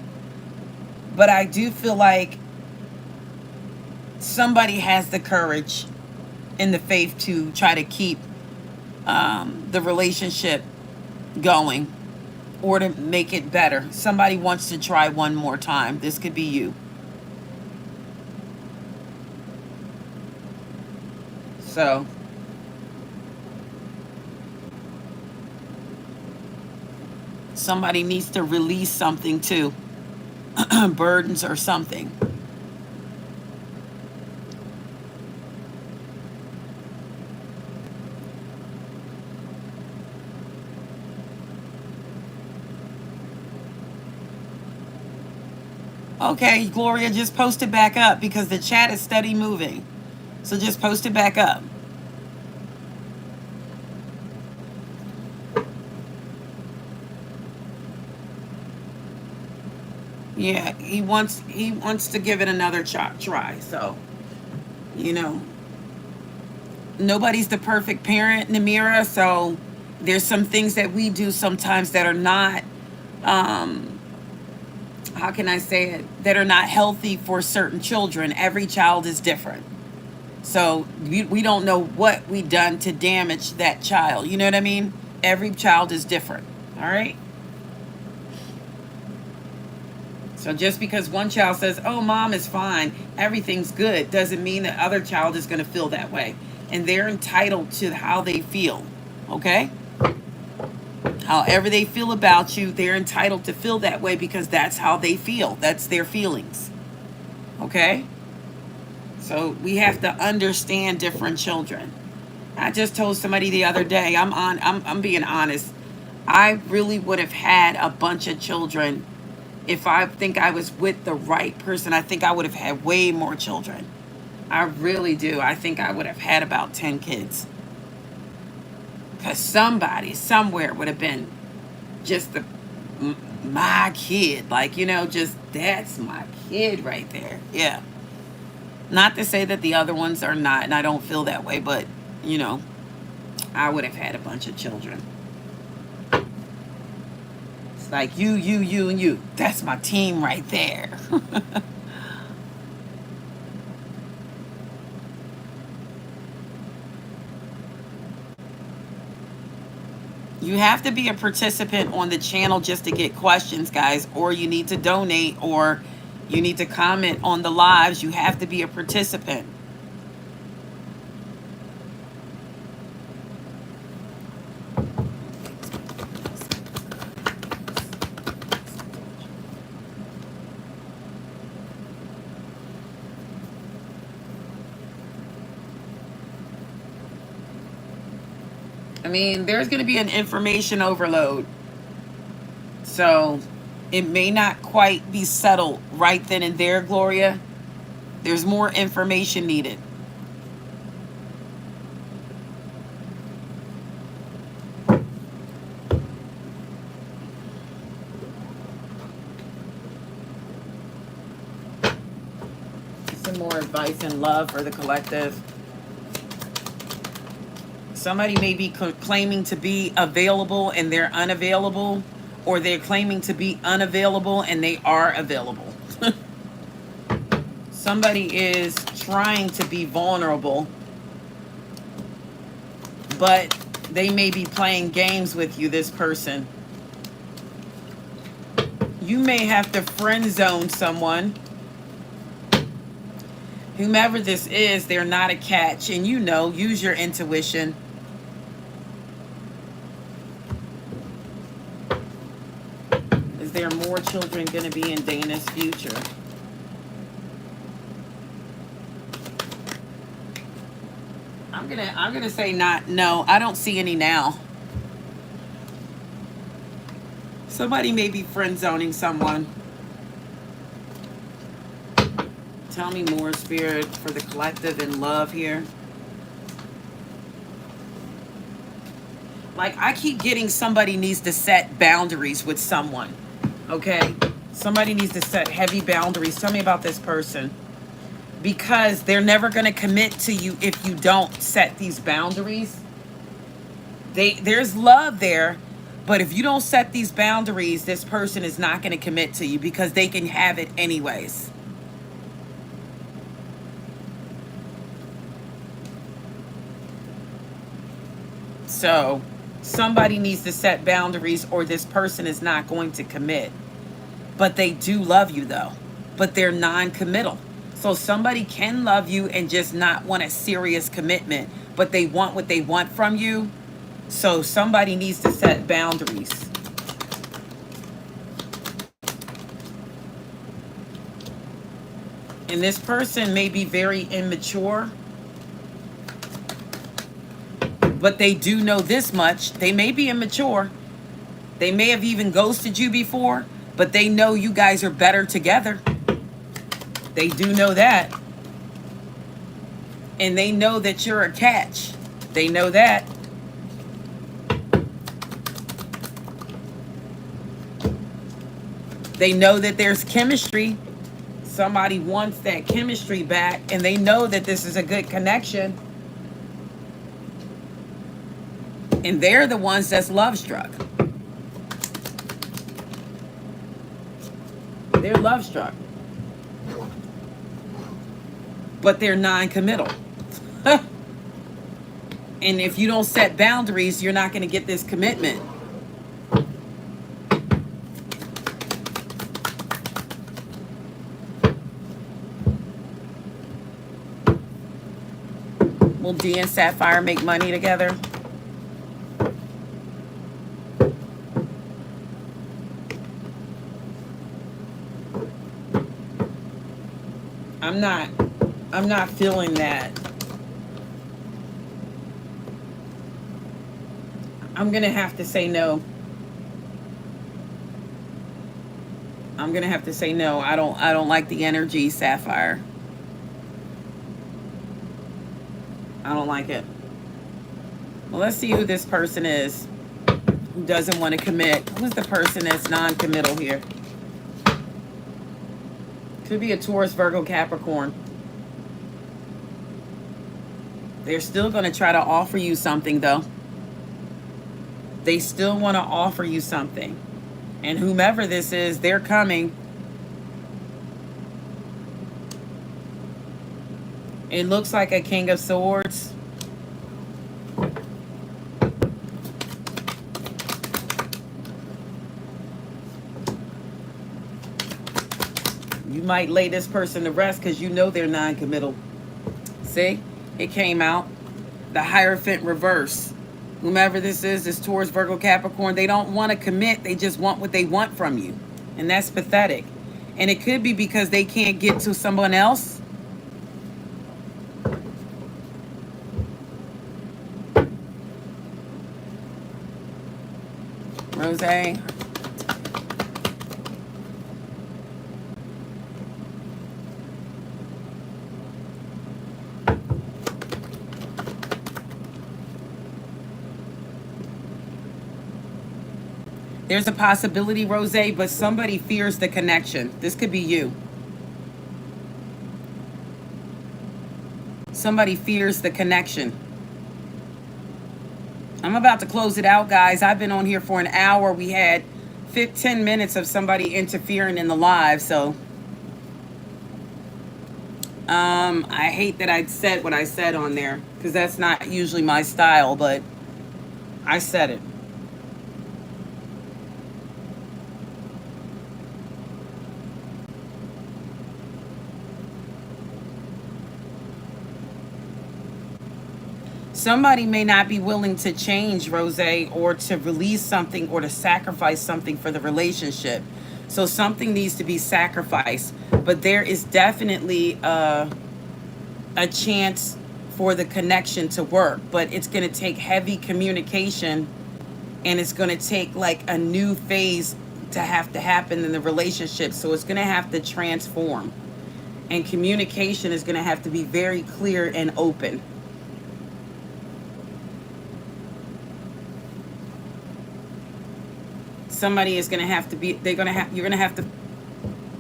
But I do feel like somebody has the courage and the faith to try to keep the relationship going, or to make it better. Somebody wants to try one more time. This could be you. So somebody needs to release something too. Burdens or something. Okay, Gloria, just post it back up because the chat is steady moving. So just post it back up. Yeah, he wants to give it another try. So You know, nobody's the perfect parent, Namira. So there's some things that we do sometimes that are not, how can I say it, that are not healthy for certain children. Every child is different. So we don't know what we done to damage that child. You know what I mean? Every child is different. All right. So just because one child says, oh, mom is fine, everything's good, doesn't mean that other child is going to feel that way. And they're entitled to how they feel. Okay? However they feel about you, they're entitled to feel that way because that's how they feel. That's their feelings. Okay? So we have to understand different children. I just told somebody the other day, I'm being honest. I really would have had a bunch of children if I think I was with the right person. I think I would have had way more children. I really do. I think I would have had about 10 kids. Because somebody, somewhere would have been just my kid. Like, you know, just that's my kid right there. Yeah. Not to say that the other ones are not, and I don't feel that way, but, you know, I would have had a bunch of children. It's like you, and you. That's my team right there. You have to be a participant on the channel just to get questions, guys, or you need to donate, or you need to comment on the lives. You have to be a participant. I mean, there's going to be an information overload. So it may not quite be settled right then and there, Gloria. There's more information needed. Some more advice and love for the collective. Somebody may be claiming to be available and they're unavailable, or they're claiming to be unavailable and they are available. Somebody is trying to be vulnerable, but they may be playing games with you, this person. You may have to friend zone someone. Whomever this is, they're not a catch, and you know, use your intuition. Is there more children going to be in Dana's future? I'm gonna say not. No, I don't see any now. Somebody may be friend zoning someone. Tell me more, Spirit, for the collective and love here. Like, I keep getting somebody needs to set boundaries with someone. Okay? Somebody needs to set heavy boundaries. Tell me about this person. Because they're never going to commit to you if you don't set these boundaries. There's love there, but if you don't set these boundaries, this person is not going to commit to you because they can have it anyways. So somebody needs to set boundaries or this person is not going to commit. But they do love you though, but they're non-committal. So somebody can love you and just not want a serious commitment, but they want what they want from you. So somebody needs to set boundaries. And this person may be very immature, but they do know this much. They may be immature. They may have even ghosted you before, but they know you guys are better together. They do know that. And they know that you're a catch. They know that. They know that there's chemistry. Somebody wants that chemistry back, and they know that this is a good connection. And they're the ones that's love struck. They're love struck. But they're non-committal. And if you don't set boundaries, you're not going to get this commitment. Will D and Sapphire make money together? I'm not feeling that. I'm going to have to say no. I'm going to have to say no. I don't like the energy, Sapphire. I don't like it. Well, let's see who this person is who doesn't want to commit. Who's the person that's non-committal here? Could be a Taurus, Virgo, Capricorn. They're still going to try to offer you something, though. They still want to offer you something. And whomever this is, they're coming. It looks like a King of Swords. You might lay this person to rest because you know they're non-committal. See? It came out. The Hierophant reverse. Whomever this is Taurus, Virgo, Capricorn. They don't want to commit. They just want what they want from you. And that's pathetic. And it could be because they can't get to someone else. Rose. There's a possibility, Rose, but somebody fears the connection. This could be you. Somebody fears the connection. I'm about to close it out, guys. I've been on here for an hour. We had 10 minutes of somebody interfering in the live, so I hate that I said what I said on there because that's not usually my style, but I said it. Somebody may not be willing to change, Rose, or to release something or to sacrifice something for the relationship. So something needs to be sacrificed. But there is definitely a chance for the connection to work. But it's going to take heavy communication, and it's going to take like a new phase to happen in the relationship. So it's going to have to transform. And communication is going to have to be very clear and open. Somebody is going to have to be, you're going to have to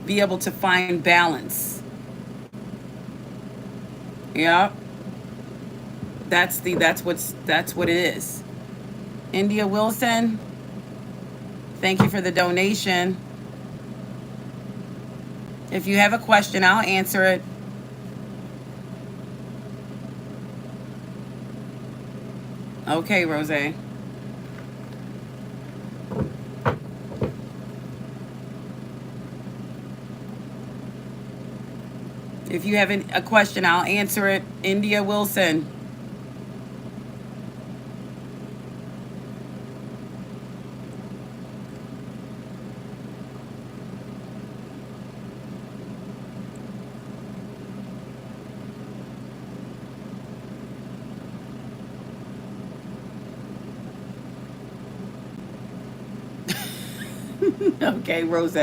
be able to find balance. Yeah. That's what it is. India Wilson, thank you for the donation. If you have a question, I'll answer it. Okay, Rose. If you have a question, I'll answer it. India Wilson. Okay, Rose.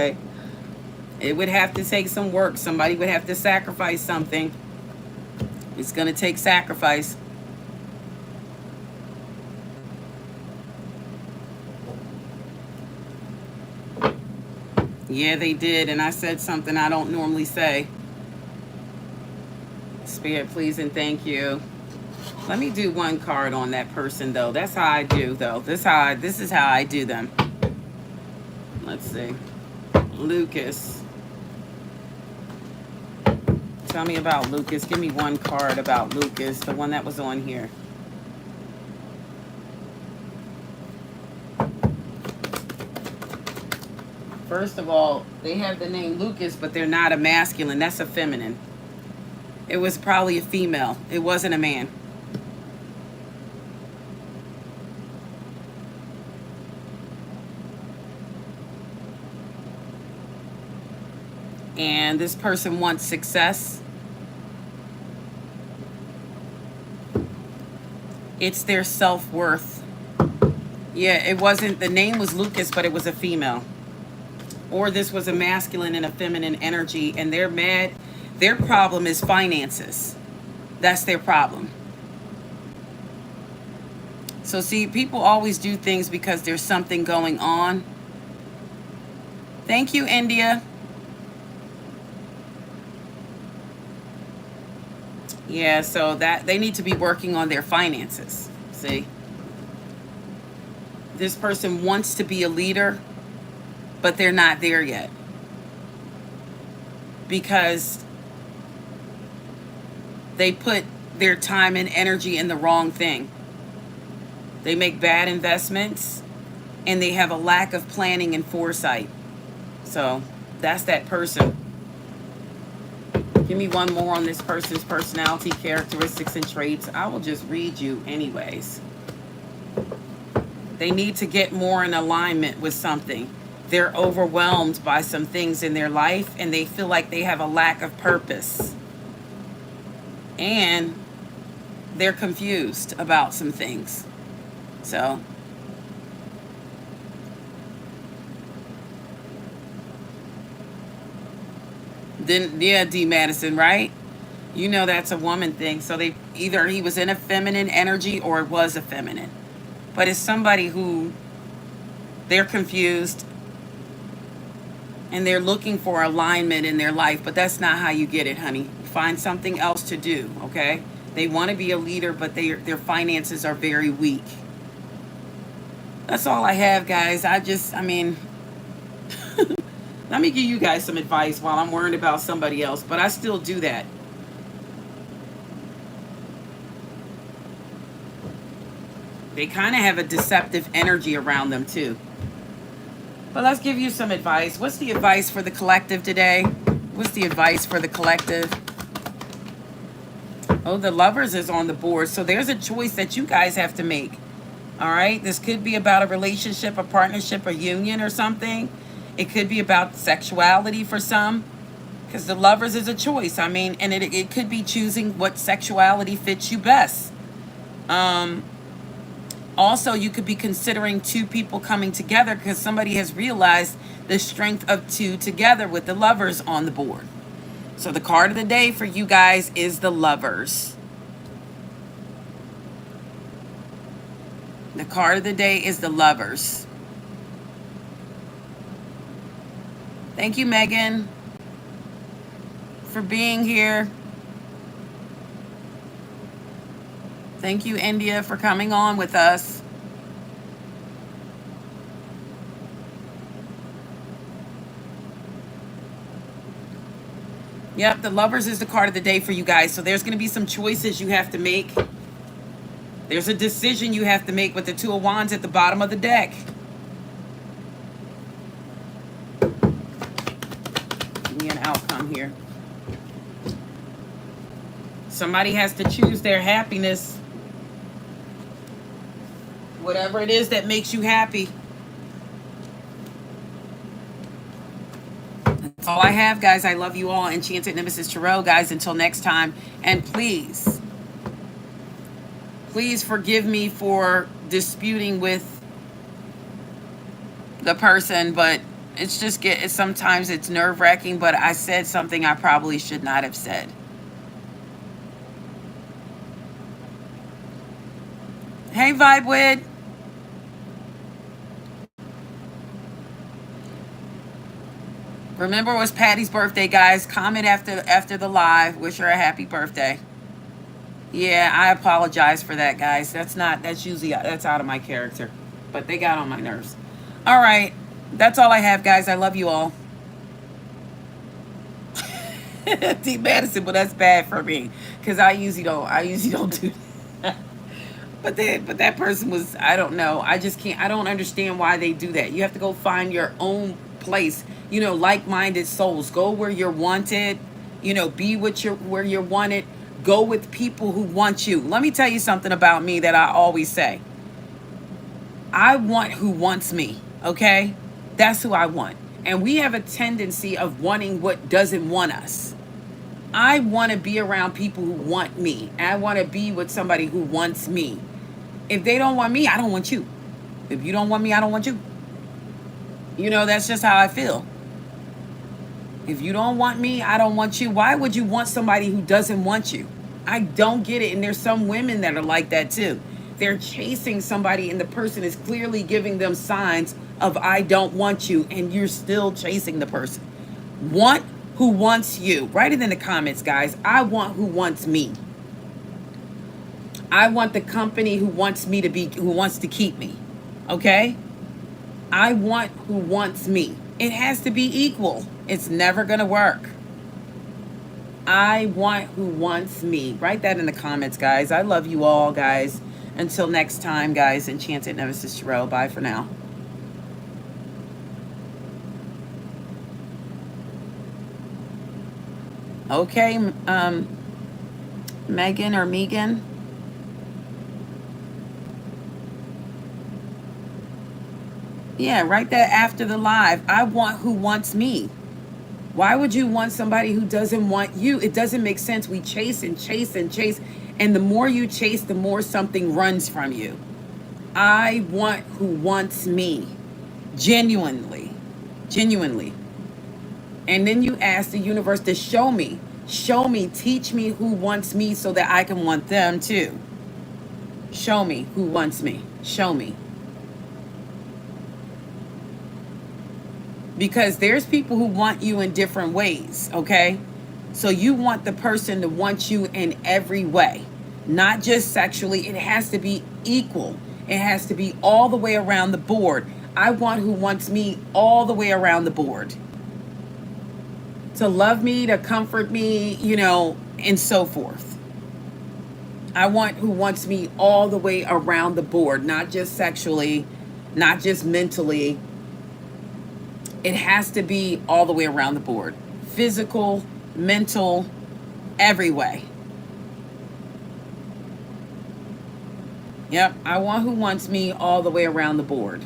It would have to take some work. Somebody would have to sacrifice something. It's going to take sacrifice. Yeah, they did. And I said something I don't normally say. Spirit, please and thank you. Let me do one card on that person, though. That's how I do, though. This is how I do them. Let's see. Lucas. Tell me about Lucas. Give me one card about Lucas, the one that was on here. First of all, they have the name Lucas, but they're not a masculine. That's a feminine. It was probably a female. It wasn't a man. And this person wants success. It's their self-worth. Yeah, it wasn't, the name was Lucas, but it was a female. Or this was a masculine and a feminine energy, and they're mad. Their problem is finances. That's their problem. So see, people always do things because there's something going on. Thank you, India. Yeah, so that they need to be working on their finances. See? This person wants to be a leader, but they're not there yet. Because they put their time and energy in the wrong thing. They make bad investments, and they have a lack of planning and foresight. So that's that person. Give me one more on this person's personality, characteristics, and traits. I will just read you anyways. They need to get more in alignment with something. They're overwhelmed by some things in their life, and they feel like they have a lack of purpose. And they're confused about some things. So then, yeah, D. Madison, right? You know that's a woman thing. So they either he was in a feminine energy or it was a feminine. But it's somebody who they're confused and they're looking for alignment in their life, but that's not how you get it, honey. Find something else to do, okay? They want to be a leader, but their finances are very weak. That's all I have, guys. I mean, let me give you guys some advice while I'm worried about somebody else, but I still do that. They kind of have a deceptive energy around them, too. But let's give you some advice. What's the advice for the collective today? What's the advice for the collective? Oh, the Lovers is on the board. So there's a choice that you guys have to make. All right? This could be about a relationship, a partnership, a union or something. It could be about sexuality for some. Because the Lovers is a choice. I mean, and it could be choosing what sexuality fits you best. Also, you could be considering two people coming together because somebody has realized the strength of two together with the Lovers on the board. So the card of the day for you guys is the Lovers. The card of the day is the Lovers. Thank you, Megan, for being here. Thank you, India, for coming on with us. Yep, the Lovers is the card of the day for you guys. So there's going to be some choices you have to make. There's a decision you have to make with the Two of Wands at the bottom of the deck. Give me an outcome here. Somebody has to choose their happiness. Whatever it is that makes you happy. That's all I have, guys. I love you all. Enchanted Nemesis Tarot, guys. Until next time. And please forgive me for disputing with the person, but it's just sometimes it's nerve-wracking, but I said something I probably should not have said. Hey, Vibewood. Remember, it was Patty's birthday, guys. Comment after the live. Wish her a happy birthday. Yeah, I apologize for that, guys. That's usually, that's out of my character. But they got on my nerves. All right. That's all I have, guys. I love you all. T Madison, but that's bad for me. Because I usually don't do that. But that person was, I don't know. I just can't, I don't understand why they do that. You have to go find your own place. You know, like-minded souls. Go where you're wanted. You know, be where you're wanted. Go with people who want you. Let me tell you something about me that I always say. I want who wants me, okay? That's who I want. And we have a tendency of wanting what doesn't want us. I want to be around people who want me. I want to be with somebody who wants me. If they don't want me, I don't want you. If you don't want me, I don't want you. You know, that's just how I feel. If you don't want me, I don't want you. Why would you want somebody who doesn't want you? I don't get it. And there's some women that are like that too. They're chasing somebody and the person is clearly giving them signs of I don't want you, and you're still chasing the person. Want who wants you. Write it in the comments, guys. I want who wants me. I want the company who wants to keep me. Okay? I want who wants me. It has to be equal. It's never going to work. I want who wants me. Write that in the comments, guys. I love you all, guys. Until next time, guys. Enchanted Nemesis Tarot. Bye for now. Okay, Megan or Megan. Yeah, write that after the live. I want who wants me. Why would you want somebody who doesn't want you? It doesn't make sense. We chase and chase and chase. And the more you chase, the more something runs from you. I want who wants me. Genuinely. Genuinely. And then you ask the universe to show me, teach me who wants me so that I can want them too. Show me who wants me. Show me. Because there's people who want you in different ways, okay? So you want the person to want you in every way, not just sexually. It has to be equal. It has to be all the way around the board. I want who wants me all the way around the board. To love me, to comfort me, you know, and so forth. I want who wants me all the way around the board, not just sexually, not just mentally. It has to be all the way around the board. Physical, mental, every way. Yep, I want who wants me all the way around the board.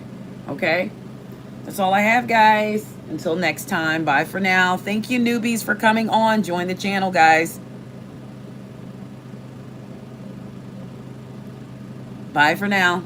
Okay? That's all I have, guys. Until next time, bye for now. Thank you, newbies, for coming on. Join the channel, guys. Bye for now.